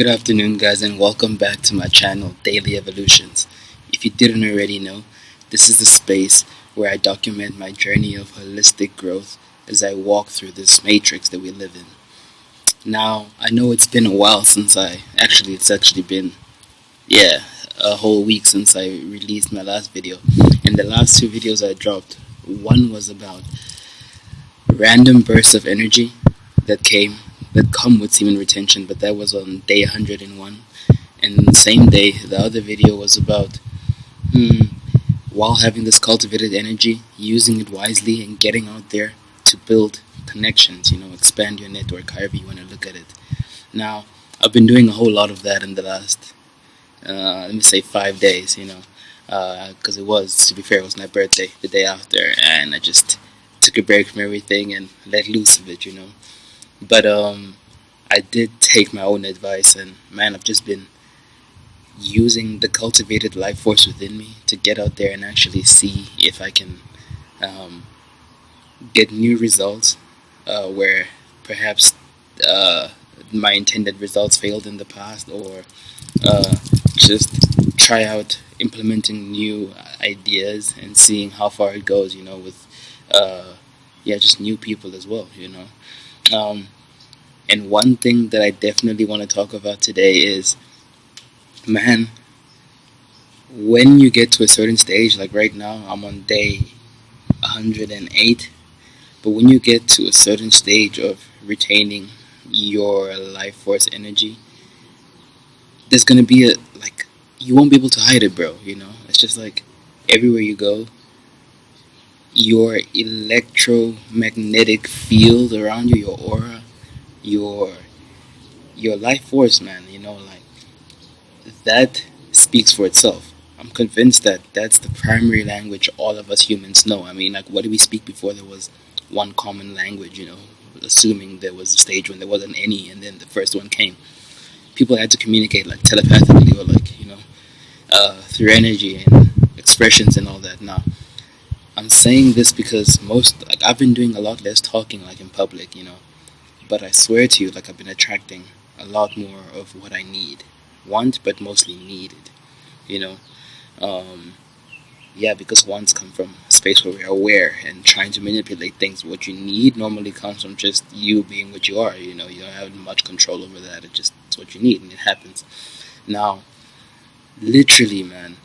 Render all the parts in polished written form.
Good afternoon, guys, and welcome back to my channel, Daily Evolutions. If you didn't already know, this is the space where I document my journey of holistic growth as I walk through this matrix that we live in. Now, I know it's been a while since it's actually been, a whole week since I released my last video. And the last two videos I dropped, one was about random bursts of energy that come with semen retention, but that was on day 101. And the same day, the other video was about while having this cultivated energy, using it wisely and getting out there to build connections, expand your network, however you want to look at it. Now, I've been doing a whole lot of that in the last, let me say 5 days, because to be fair, it was my birthday the day after, and I just took a break from everything and let loose of it. But I did take my own advice, and man, I've just been using the cultivated life force within me to get out there and actually see if I can get new results where perhaps my intended results failed in the past, or just try out implementing new ideas and seeing how far it goes, with just new people as well. And one thing that I definitely want to talk about today is, man, when you get to a certain stage, like right now, I'm on day 108, but when you get to a certain stage of retaining your life force energy, there's going to be you won't be able to hide it, bro, It's just like everywhere you go, your electromagnetic field around you, your aura, your life force, man, that speaks for itself. I'm convinced that that's the primary language all of us humans know. I mean, what did we speak before there was one common language, assuming there was a stage when there wasn't any, and then the first one came. People had to communicate telepathically, or through energy and expressions and all that. Now, I'm saying this because I've been doing a lot less talking in public, but I swear to you, I've been attracting a lot more of what I want, but mostly needed, because wants come from a space where we're aware and trying to manipulate things. What you need normally comes from just you being what you are, you don't have much control over that. It's what you need, and it happens. Now, literally, man,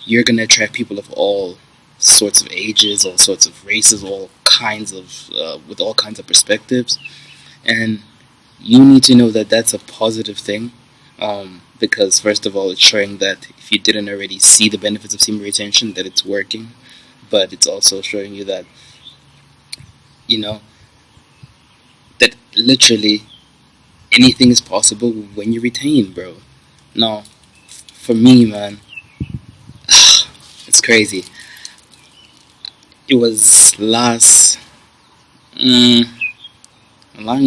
you're gonna attract people of all sorts of ages, all sorts of races, all kinds of with all kinds of perspectives, and you need to know that that's a positive thing, because first of all, it's showing that if you didn't already see the benefits of semen retention, that it's working, but it's also showing you that that literally anything is possible when you retain, bro. Now, for me, man, it's crazy. It was mine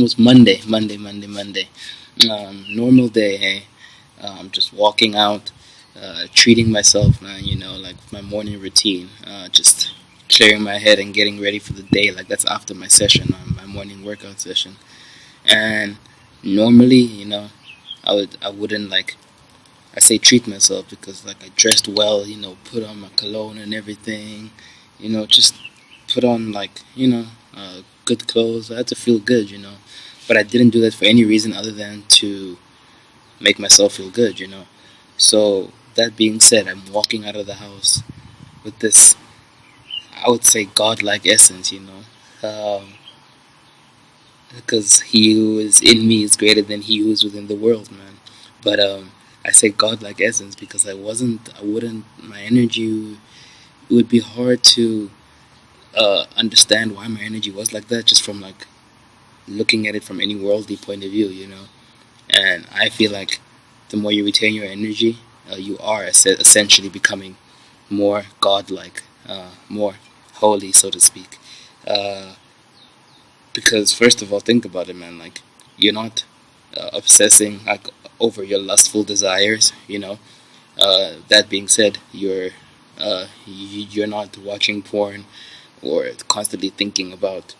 was Monday. Normal day, hey. Just walking out, treating myself, man, my morning routine. Just clearing my head and getting ready for the day. That's after my session, my morning workout session. And normally, I wouldn't I say treat myself, because I dressed well, put on my cologne and everything, just put on good clothes. I had to feel good, but I didn't do that for any reason other than to make myself feel good, So that being said, I'm walking out of the house with this, I would say, godlike essence, because he who is in me is greater than he who is within the world, man. But I say godlike essence because my energy, it would be hard to understand why my energy was like that, just from looking at it from any worldly point of view, And I feel like the more you retain your energy, you are essentially becoming more godlike, more holy, so to speak. Because first of all, think about it, man. You're not obsessing over your lustful desires. That being said, you're not watching porn or constantly thinking about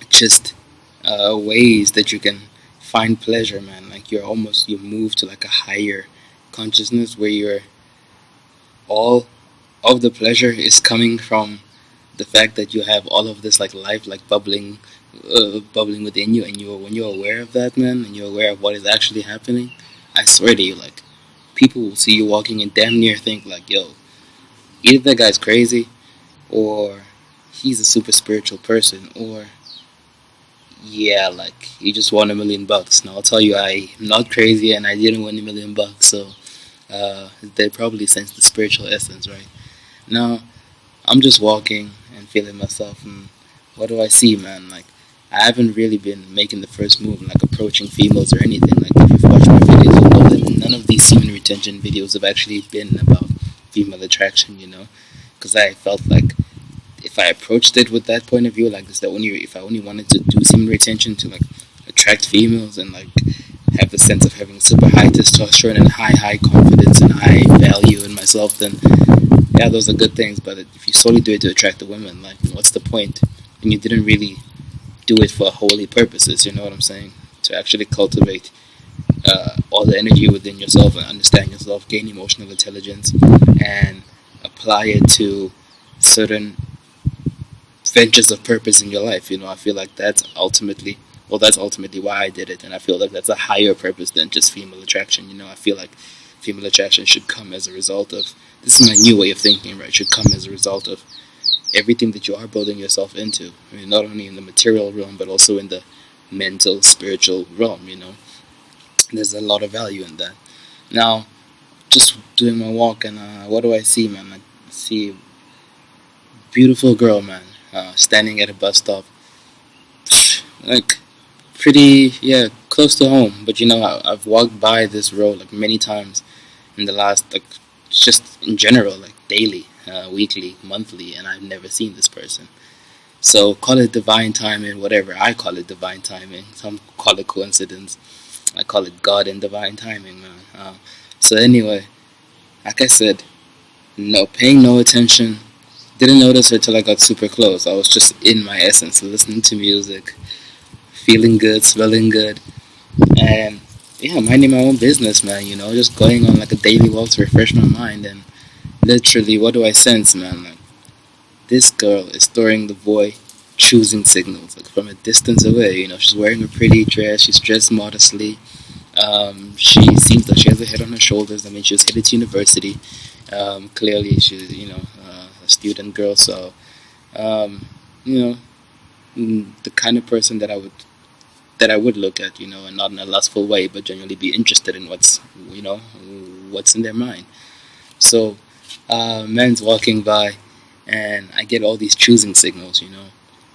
just ways that you can find pleasure, man. Like you move to like a higher consciousness where you're all of the pleasure is coming from the fact that you have all of this like life like bubbling within you, and when you're aware of that, man, and you're aware of what is actually happening, I swear to you, like people will see you walking and damn near think like, yo, either that guy's crazy, or he's a super spiritual person, or yeah, like you just won $1 million. Now I'll tell you, I'm not crazy and I didn't win $1 million, so they probably sense the spiritual essence, right? Now I'm just walking and feeling myself, and what do I see, man? Like I haven't really been making the first move, like approaching females or anything. Like if you've watched my videos, you'll know that none of these semen retention videos have actually been about female attraction, because I felt like if I approached it with that point of view, like this, that only if I only wanted to do semen retention to like attract females and like have the sense of having super high testosterone and high confidence and high value in myself, then yeah, those are good things. But if you solely do it to attract the women, like what's the point? And you didn't really do it for holy purposes. You know what I'm saying? To actually cultivate all the energy within yourself and understand yourself, gain emotional intelligence, and apply it to certain ventures of purpose in your life. I feel like that's ultimately why I did it, and I feel like that's a higher purpose than just female attraction. I feel like female attraction should come as a result of, this is my new way of thinking, right? Should come as a result of everything that you are building yourself into. I mean, not only in the material realm, but also in the mental, spiritual realm. There's a lot of value in that. Now, just doing my walk, and what do I see, man? I see a beautiful girl, man, standing at a bus stop, like pretty, yeah, close to home. But I've walked by this road like many times in the last, like, just in general, like daily, weekly, monthly, and I've never seen this person. So call it divine timing, whatever. I call it divine timing. Some call it coincidence. I call it God and divine timing, man. So anyway, like I said, paying no attention. Didn't notice her till I got super close. I was just in my essence, listening to music, feeling good, smelling good, and yeah, minding my own business, man. Just going on like a daily walk to refresh my mind. And literally, what do I sense, man? Like, this girl is throwing the boy choosing signals, like from a distance away. She's wearing a pretty dress. She's dressed modestly. She seems like she has a head on her shoulders. I mean, she was headed to university. Clearly, she's a student girl. So, the kind of person that I would look at, and not in a lustful way, but genuinely be interested in what's in their mind. So, men's walking by, and I get all these choosing signals,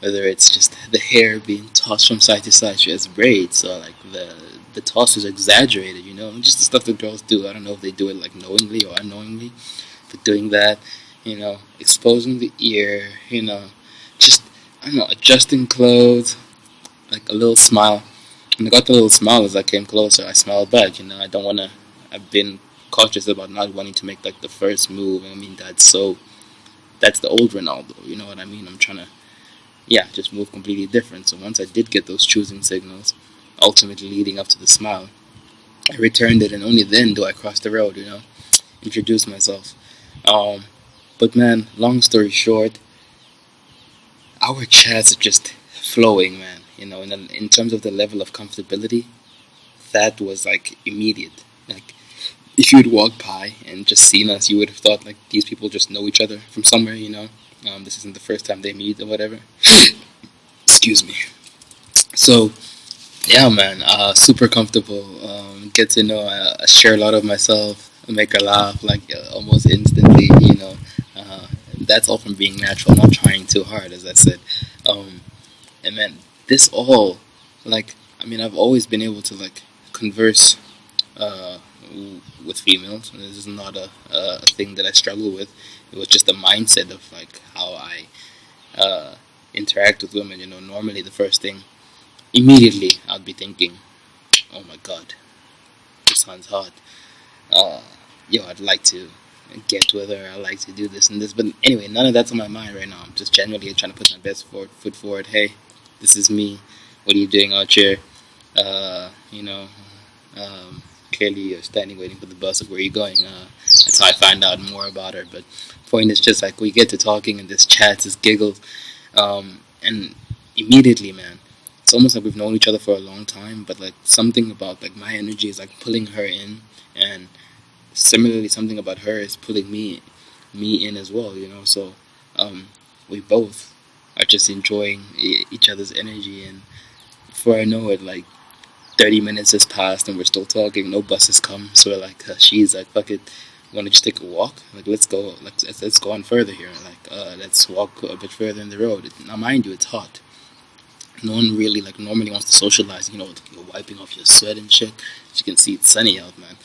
whether it's just the hair being tossed from side to side. She has braids, so like the toss is exaggerated, just the stuff that girls do. I don't know if they do it like knowingly or unknowingly, but doing that, exposing the ear, just, I don't know, adjusting clothes, like a little smile. And I got the little smile as I came closer. I smiled back, I don't want to, I've been cautious about not wanting to make like the first move. I mean, that's the old Ronaldo, you know what I mean? I'm trying to, yeah, just move completely different. So once I did get those choosing signals, ultimately leading up to the smile, I returned it, and only then do I cross the road, introduce myself. But man, long story short, our chats are just flowing, man. In terms of the level of comfortability, that was like immediate. Like, if you had walked by and just seen us, you would have thought like these people just know each other from somewhere. This isn't the first time they meet or whatever. Excuse me. So yeah, man, super comfortable. Get to know. I share a lot of myself. I make her laugh like almost instantly. That's all from being natural, not trying too hard, as I said. And man, this all, like, I mean, I've always been able to like converse with females. This is not a thing that I struggle with. It was just a mindset of like how I interact with women. Normally the first thing, immediately I'd be thinking, oh my god, this sounds hot. I'd like to get with her. I like to do this and this. But anyway, none of that's on my mind right now. I'm just generally trying to put my best foot forward. Hey, this is me. What are you doing out here? You know, clearly you're standing waiting for the bus. Like, where are you going? That's how I find out more about her. But point is just like we get to talking and this chats, this giggles, and immediately, man, it's almost like we've known each other for a long time. But like something about like my energy is like pulling her in, and similarly, something about her is pulling me in as well. So um, we both are just enjoying each other's energy, and before I know it, like 30 minutes has passed and we're still talking. No buses come, so we're like, she's like, fuck it, want to just take a walk? Like, let's go. Let's go on further here. Like, let's walk a bit further in the road. Now, mind you, it's hot. No one really like normally wants to socialize. You're wiping off your sweat and shit. As you can see, it's sunny out, man.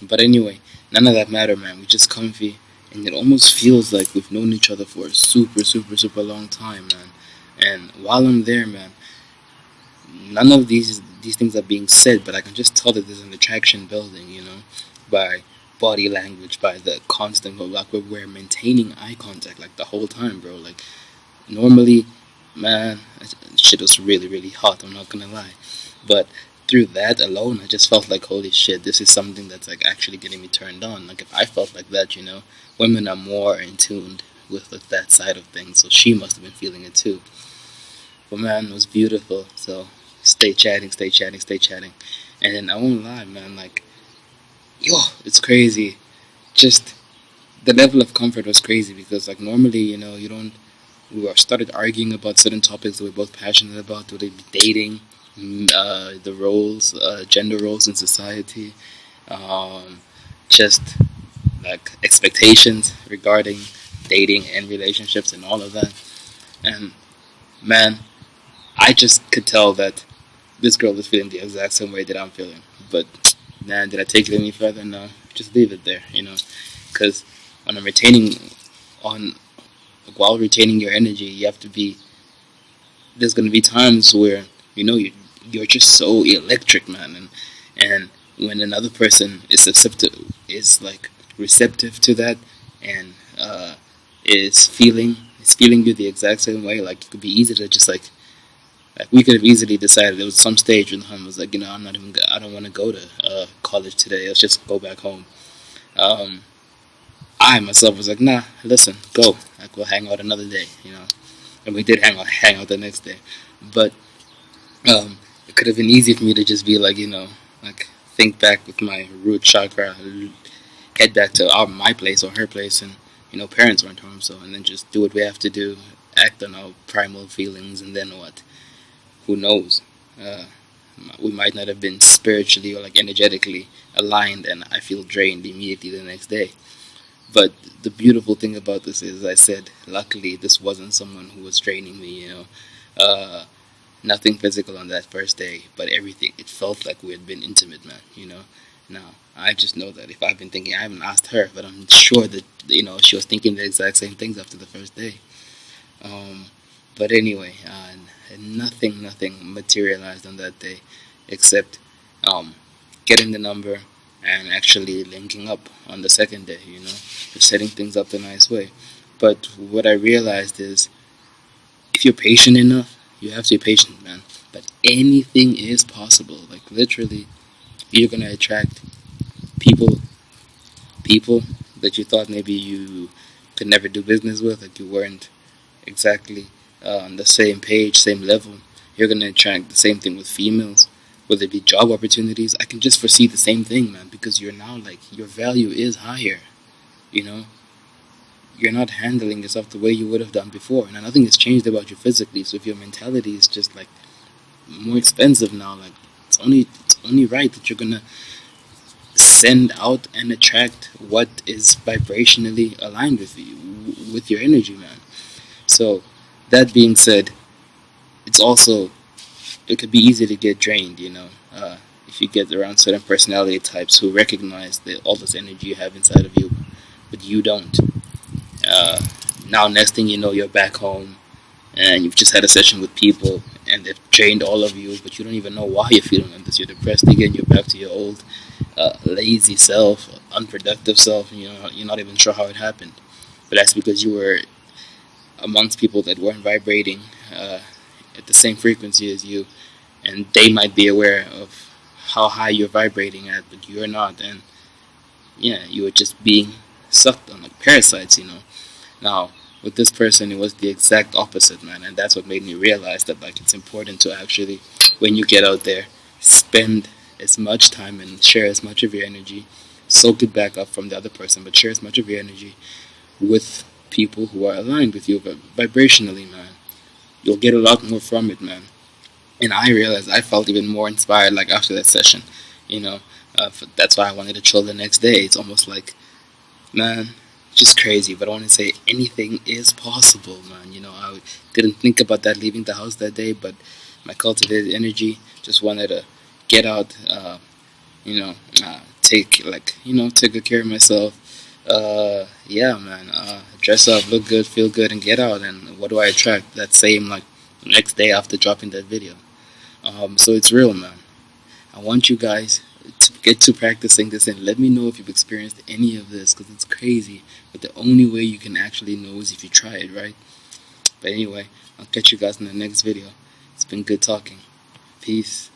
But anyway, none of that matter, man. We're just comfy, and it almost feels like we've known each other for a super, super, super long time, man. And while I'm there, man, none of these things are being said, but I can just tell that there's an attraction building, by body language, by the constant, like we're maintaining eye contact like the whole time, bro. Like normally, man, shit was really really hot. I'm not gonna lie, but through that alone, I just felt like holy shit, this is something that's like actually getting me turned on. Like if I felt like that, women are more in tune with that side of things, so she must have been feeling it too. But man, it was beautiful. So stay chatting, stay chatting, stay chatting. And then I won't lie, man, like, yo, it's crazy. Just the level of comfort was crazy because, like, normally, you don't. We were started arguing about certain topics that we're both passionate about, whether it be dating, the roles, gender roles in society, um, just like expectations regarding dating and relationships and all of that. And man, I just could tell that this girl was feeling the exact same way that I'm feeling. But man, did I take it any further? No, just leave it there, because when I'm retaining on while retaining your energy, you have to be. There's gonna be times where you're just so electric, man, and when another person is like receptive to that, and is feeling you the exact same way. Like it could be easy to just like we could have easily decided there was some stage when home was like, I don't want to go to college today. Let's just go back home. Um, I myself was like, nah, listen, go. Like we'll hang out another day. And we did hang out the next day. But it could have been easy for me to just be like, like think back with my root chakra, head back to my place or her place, and parents weren't home, so and then just do what we have to do, act on our primal feelings, and then what? Who knows? Uh, we might not have been spiritually or like energetically aligned, and I feel drained immediately the next day. But the beautiful thing about this is, as I said, luckily this wasn't someone who was draining me. Uh, Nothing physical on that first day, but everything. It felt like we had been intimate, man. Now, I just know that if I've been thinking, I haven't asked her, but I'm sure that, she was thinking the exact same things after the first day. Um, but anyway, nothing materialized on that day except um, getting the number and actually linking up on the second day, just setting things up the nice way. But what I realized is if you're patient enough, you have to be patient, man. But anything is possible. Like literally, you're gonna attract people, people that you thought maybe you could never do business with, like you weren't exactly on the same page, same level. You're gonna attract the same thing with females, whether it be job opportunities. I can just foresee the same thing, man, because you're now like your value is higher. You know, you're not handling yourself the way you would have done before. Now, nothing has changed about you physically. So if your mentality is just like more expensive now, like it's only right that you're gonna send out and attract what is vibrationally aligned with you, with your energy, man. So that being said, it's also it could be easy to get drained, if you get around certain personality types who recognize all this energy you have inside of you, but you don't. Uh, Now, next thing you know, you're back home and you've just had a session with people and they've drained all of you, but you don't even know why you're feeling like this. You're depressed again. You're back to your old lazy self, unproductive self, and you're not even sure how it happened. But that's because you were amongst people that weren't vibrating at the same frequency as you, and they might be aware of how high you're vibrating at, but you're not, and yeah, you were just being sucked on like parasites, you know. Now, with this person, it was the exact opposite, man, and that's what made me realize that like it's important to actually, when you get out there, spend as much time and share as much of your energy, soak it back up from the other person, but share as much of your energy with people who are aligned with you vibrationally, man. You'll get a lot more from it, man. And I realized I felt even more inspired like after that session, you know. That's why I wanted to chill the next day. It's almost like, man, just crazy. But I want to say anything is possible, man. You know, I didn't think about that leaving the house that day, but my cultivated energy just wanted to get out, take good care of myself. Yeah, man. Dress up, look good, feel good, and get out. And what do I attract? That same like next day after dropping that video. So it's real, man. I want you guys to get to practicing this and let me know if you've experienced any of this because it's crazy. But the only way you can actually know is if you try it, right? But anyway, I'll catch you guys in the next video. It's been good talking. Peace.